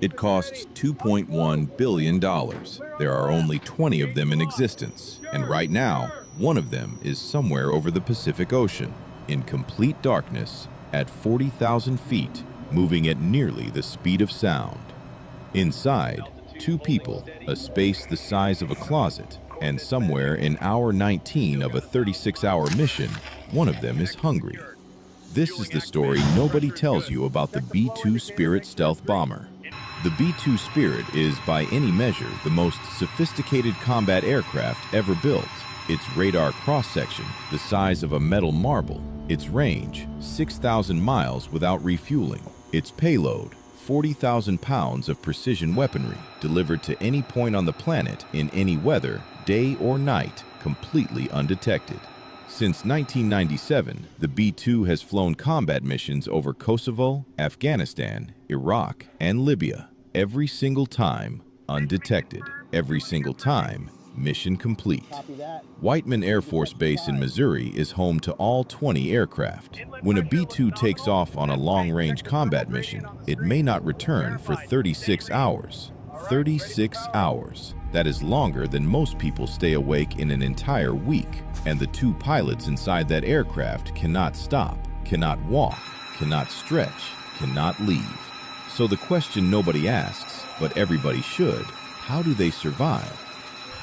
It costs $2.1 billion. There are only 20 of them in existence, and right now, one of them is somewhere over the Pacific Ocean, in complete darkness, at 40,000 feet, moving at nearly the speed of sound. Inside, two people, a space the size of a closet, and somewhere in hour 19 of a 36-hour mission, one of them is hungry. This is the story nobody tells you about the B-2 Spirit stealth bomber. The B-2 Spirit is, by any measure, the most sophisticated combat aircraft ever built. Its radar cross-section, the size of a metal marble. Its range, 6,000 miles without refueling. Its payload, 40,000 pounds of precision weaponry, delivered to any point on the planet in any weather, day or night, completely undetected. Since 1997, the B-2 has flown combat missions over Kosovo, Afghanistan, Iraq, and Libya. Every single time, undetected. Every single time, mission complete. Whiteman Air Force Base in Missouri is home to all 20 aircraft. When a B-2 takes off on a long-range combat mission, it may not return for 36 hours. 36 hours. That is longer than most people stay awake in an entire week. And the two pilots inside that aircraft cannot stop, cannot walk, cannot stretch, cannot leave. So the question nobody asks, but everybody should, how do they survive?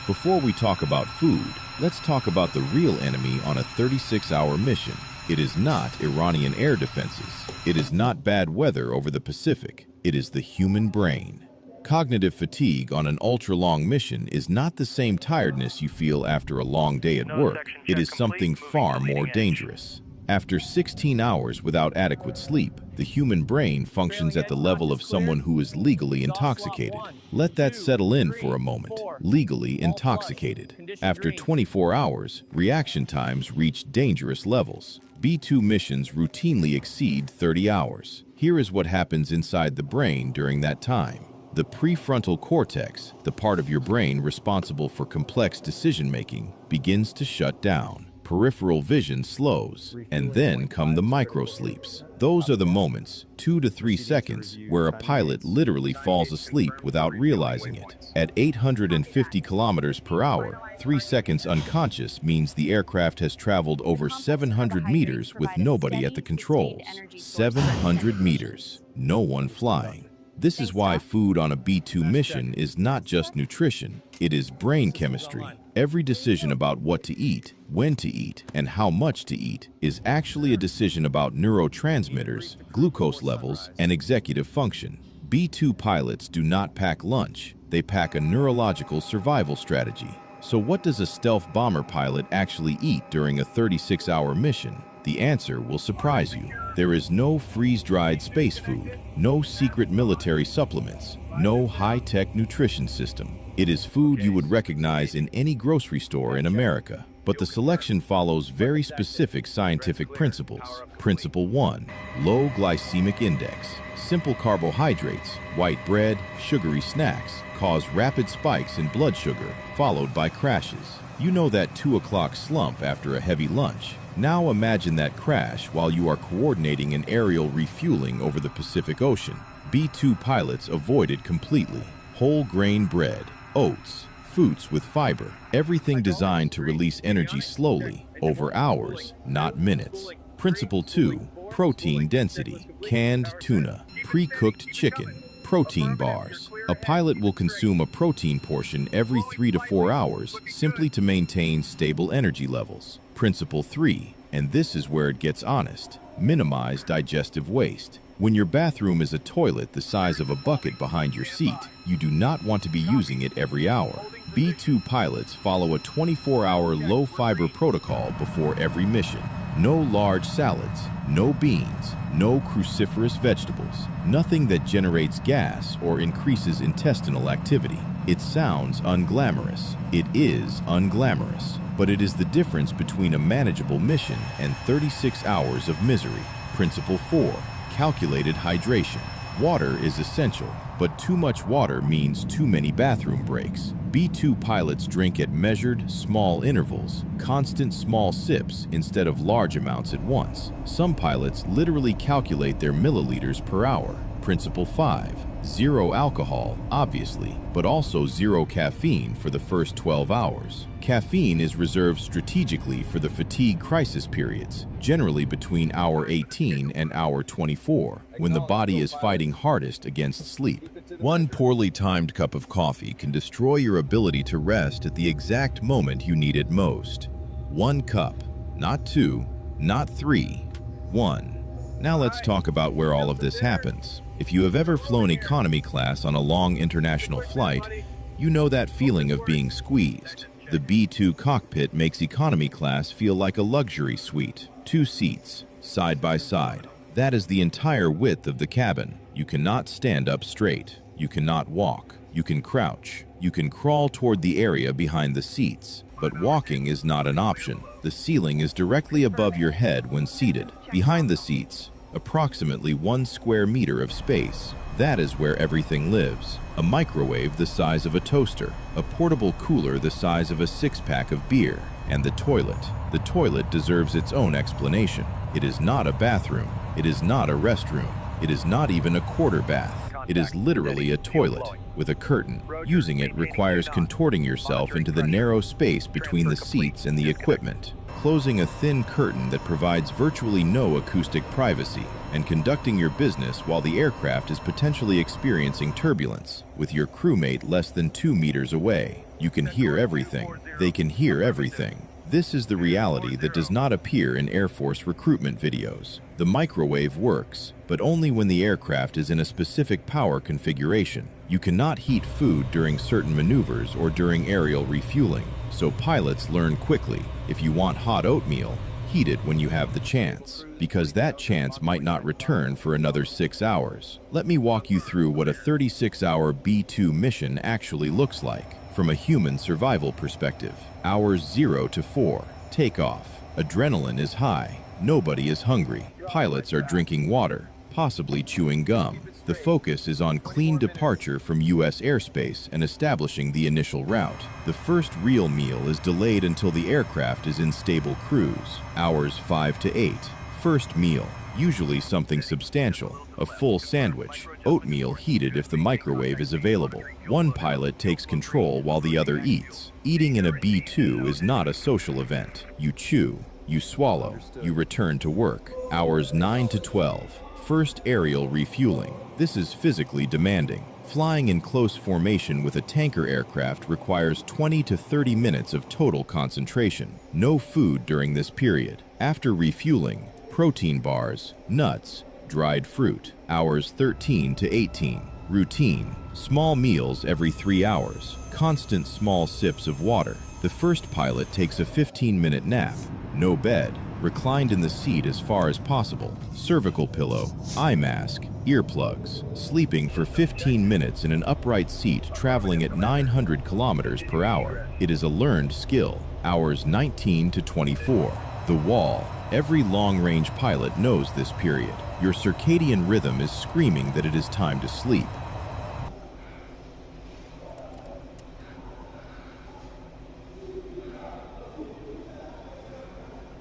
Before we talk about food, let's talk about the real enemy on a 36-hour mission. It is not Iranian air defenses. It is not bad weather over the Pacific. It is the human brain. Cognitive fatigue on an ultra-long mission is not the same tiredness you feel after a long day at work. It is something far more dangerous. After 16 hours without adequate sleep, the human brain functions at the level of someone who is legally intoxicated. Let that settle in for a moment. Legally intoxicated. After 24 hours, reaction times reach dangerous levels. B-2 missions routinely exceed 30 hours. Here is what happens inside the brain during that time. The prefrontal cortex, the part of your brain responsible for complex decision-making, begins to shut down. Peripheral vision slows, and then come the microsleeps. Those are the moments, 2 to 3 seconds, where a pilot literally falls asleep without realizing it. At 850 kilometers per hour, 3 seconds unconscious means the aircraft has traveled over 700 meters with nobody at the controls. 700 meters, no one flying. This is why food on a B-2 mission is not just nutrition, it is brain chemistry. Every decision about what to eat, when to eat, and how much to eat is actually a decision about neurotransmitters, glucose levels, and executive function. B-2 pilots do not pack lunch, they pack a neurological survival strategy. So what does a stealth bomber pilot actually eat during a 36-hour mission? The answer will surprise you. There is no freeze-dried space food, no secret military supplements, no high-tech nutrition system. It is food you would recognize in any grocery store in America. But the selection follows very specific scientific principles. Principle 1, low glycemic index. Simple carbohydrates, white bread, sugary snacks cause rapid spikes in blood sugar, followed by crashes. You know that 2 o'clock slump after a heavy lunch. Now imagine that crash while you are coordinating an aerial refueling over the Pacific Ocean. B-2 pilots avoid it completely. Whole grain bread, oats, fruits with fiber, everything designed to release energy slowly, over hours, not minutes. Principle 2, protein density. Canned tuna, pre-cooked chicken, protein bars. A pilot will consume a protein portion every 3 to 4 hours simply to maintain stable energy levels. Principle 3, and this is where it gets honest, minimize digestive waste. When your bathroom is a toilet the size of a bucket behind your seat, you do not want to be using it every hour. B-2 pilots follow a 24-hour low-fiber protocol before every mission. No large salads, no beans, no cruciferous vegetables, nothing that generates gas or increases intestinal activity. It sounds unglamorous. It is unglamorous. But it is the difference between a manageable mission and 36 hours of misery. Principle 4, calculated hydration. Water is essential, but too much water means too many bathroom breaks. B-2 pilots drink at measured, small intervals, constant small sips instead of large amounts at once. Some pilots literally calculate their milliliters per hour. Principle 5, Zero alcohol, obviously, but also zero caffeine for the first 12 hours. Caffeine is reserved strategically for the fatigue crisis periods, generally between hour 18 and hour 24, when the body is fighting hardest against sleep. One poorly timed cup of coffee can destroy your ability to rest at the exact moment you need it most. One cup, not two, not three, one. Now let's talk about where all of this happens. If you have ever flown economy class on a long international flight, you know that feeling of being squeezed. The B-2 cockpit makes economy class feel like a luxury suite. 2 seats, side by side. That is the entire width of the cabin. You cannot stand up straight. You cannot walk. You can crouch. You can crawl toward the area behind the seats. But walking is not an option. The ceiling is directly above your head when seated. Behind the seats, approximately 1 square meter of space. That is where everything lives. A microwave the size of a toaster, a portable cooler the size of a 6-pack of beer, and the toilet. The toilet deserves its own explanation. It is not a bathroom. It is not a restroom. It is not even a quarter bath. It is literally a toilet with a curtain. Using it requires contorting yourself into the narrow space between the seats and the equipment, closing a thin curtain that provides virtually no acoustic privacy, and conducting your business while the aircraft is potentially experiencing turbulence, with your crewmate less than 2 meters away. You can hear everything. They can hear everything. This is the reality that does not appear in Air Force recruitment videos. The microwave works, but only when the aircraft is in a specific power configuration. You cannot heat food during certain maneuvers or during aerial refueling, so pilots learn quickly. If you want hot oatmeal, heat it when you have the chance, because that chance might not return for another 6 hours. Let me walk you through what a 36-hour B-2 mission actually looks like from a human survival perspective. Hours 0 to 4, takeoff. Adrenaline is high. Nobody is hungry. Pilots are drinking water, possibly chewing gum. The focus is on clean departure from U.S. airspace and establishing the initial route. The first real meal is delayed until the aircraft is in stable cruise. Hours 5 to 8. First meal, usually something substantial. A full sandwich, oatmeal heated if the microwave is available. One pilot takes control while the other eats. Eating in a B-2 is not a social event. You chew, you swallow, you return to work. Hours 9 to 12. First aerial refueling. This is physically demanding. Flying in close formation with a tanker aircraft requires 20 to 30 minutes of total concentration. No food during this period. After refueling, protein bars, nuts, dried fruit. Hours 13 to 18. Routine. Small meals every 3 hours. Constant small sips of water. The first pilot takes a 15-minute nap. No bed. Reclined in the seat as far as possible. Cervical pillow, eye mask, earplugs. Sleeping for 15 minutes in an upright seat traveling at 900 kilometers per hour. It is a learned skill. Hours 19 to 24. The wall. Every long-range pilot knows this period. Your circadian rhythm is screaming that it is time to sleep.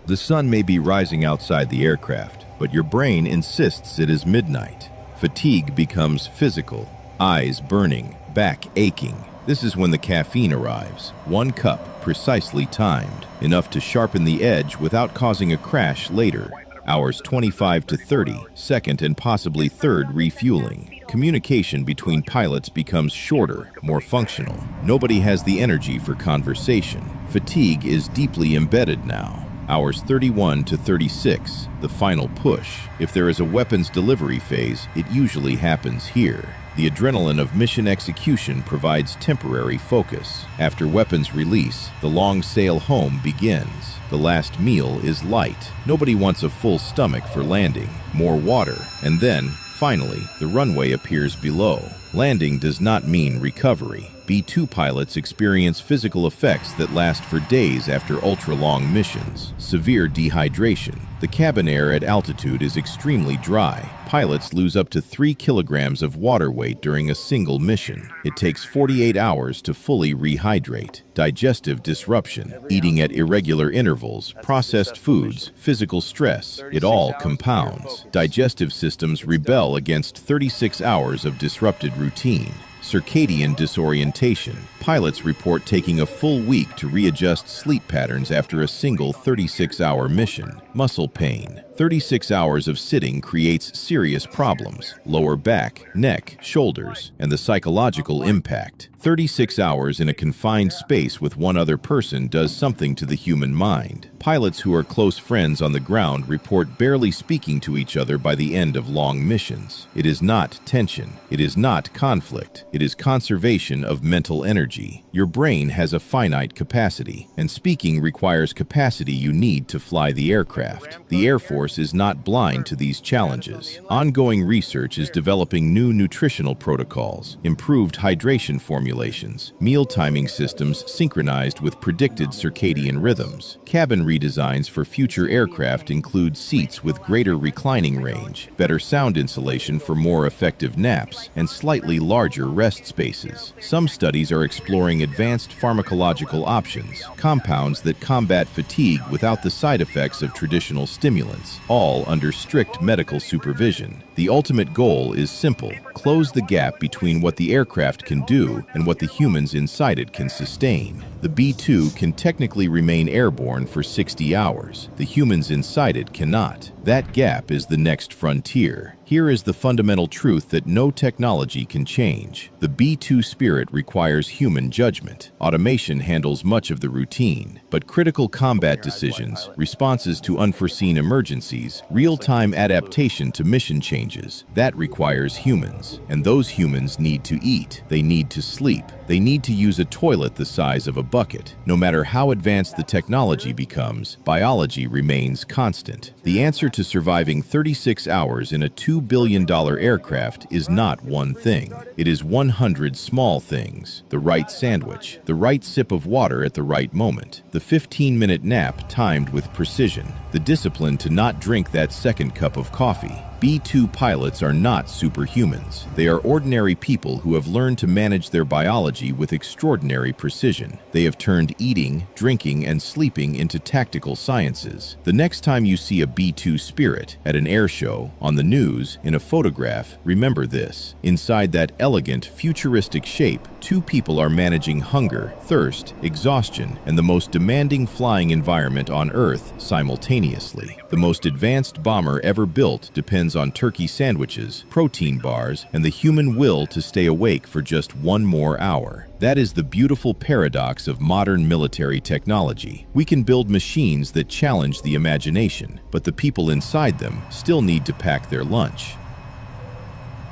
The sun may be rising outside the aircraft, but your brain insists it is midnight. Fatigue becomes physical, eyes burning, back aching. This is when the caffeine arrives. 1 cup, precisely timed, enough to sharpen the edge without causing a crash later. Hours 25 to 30, second and possibly third refueling. Communication between pilots becomes shorter, more functional. Nobody has the energy for conversation. Fatigue is deeply embedded now. Hours 31 to 36, the final push. If there is a weapons delivery phase, it usually happens here. The adrenaline of mission execution provides temporary focus. After weapons release, the long sail home begins. The last meal is light. Nobody wants a full stomach for landing. More water, and then, finally, the runway appears below. Landing does not mean recovery. B-2 pilots experience physical effects that last for days after ultra-long missions. Severe dehydration. The cabin air at altitude is extremely dry. Pilots lose up to 3 kilograms of water weight during a single mission. It takes 48 hours to fully rehydrate. Digestive disruption, eating at irregular intervals, processed foods, physical stress, it all compounds. Digestive systems rebel against 36 hours of disrupted routine. Circadian disorientation. Pilots report taking a full week to readjust sleep patterns after a single 36-hour mission. Muscle pain. 36 hours of sitting creates serious problems. Lower back, neck, shoulders, and the psychological impact. 36 hours in a confined space with one other person does something to the human mind. Pilots who are close friends on the ground report barely speaking to each other by the end of long missions. It is not tension. It is not conflict. It is conservation of mental energy. Your brain has a finite capacity, and speaking requires capacity you need to fly the aircraft. The Air Force is not blind to these challenges. Ongoing research is developing new nutritional protocols, improved hydration formulations, meal timing systems synchronized with predicted circadian rhythms. Cabin redesigns for future aircraft include seats with greater reclining range, better sound insulation for more effective naps, and slightly larger rest spaces. Some studies are exploring advanced pharmacological options, compounds that combat fatigue without the side effects of traditional stimulants, all under strict medical supervision. The ultimate goal is simple: close the gap between what the aircraft can do and what the humans inside it can sustain. The B-2 can technically remain airborne for 60 hours. The humans inside it cannot. That gap is the next frontier. Here is the fundamental truth that no technology can change. The B-2 spirit requires human judgment. Automation handles much of the routine, but critical combat decisions, responses to unforeseen emergencies, real-time adaptation to mission changes, that requires humans. And those humans need to eat. They need to sleep. They need to use a toilet the size of a bucket. No matter how advanced the technology becomes, biology remains constant. The answer to surviving 36 hours in a $2 billion aircraft is not one thing. It is 100 small things. The right sandwich, the right sip of water at the right moment, the 15-minute nap timed with precision, the discipline to not drink that second cup of coffee. B-2 pilots are not superhumans. They are ordinary people who have learned to manage their biology with extraordinary precision. They have turned eating, drinking, and sleeping into tactical sciences. The next time you see a B-2 spirit at an air show, on the news, in a photograph, remember this. Inside that elegant, futuristic shape, two people are managing hunger, thirst, exhaustion, and the most demanding flying environment on Earth simultaneously. The most advanced bomber ever built depends on turkey sandwiches, protein bars, and the human will to stay awake for just one more hour. That is the beautiful paradox of modern military technology. We can build machines that challenge the imagination, but the people inside them still need to pack their lunch.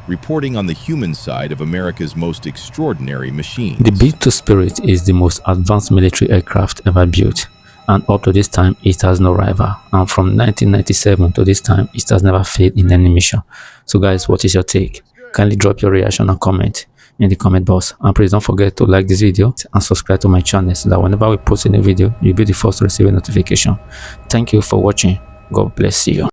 Reporting on the human side of America's most extraordinary machines. The B-2 Spirit is the most advanced military aircraft ever built, and up to this time it has no rival, and from 1997 to this time it has never failed in any mission. So guys, what is your take? Kindly drop your reaction and comment in the comment box, and please don't forget to like this video and subscribe to my channel so that whenever we post a new video you'll be the first to receive a notification. Thank you for watching. God bless you.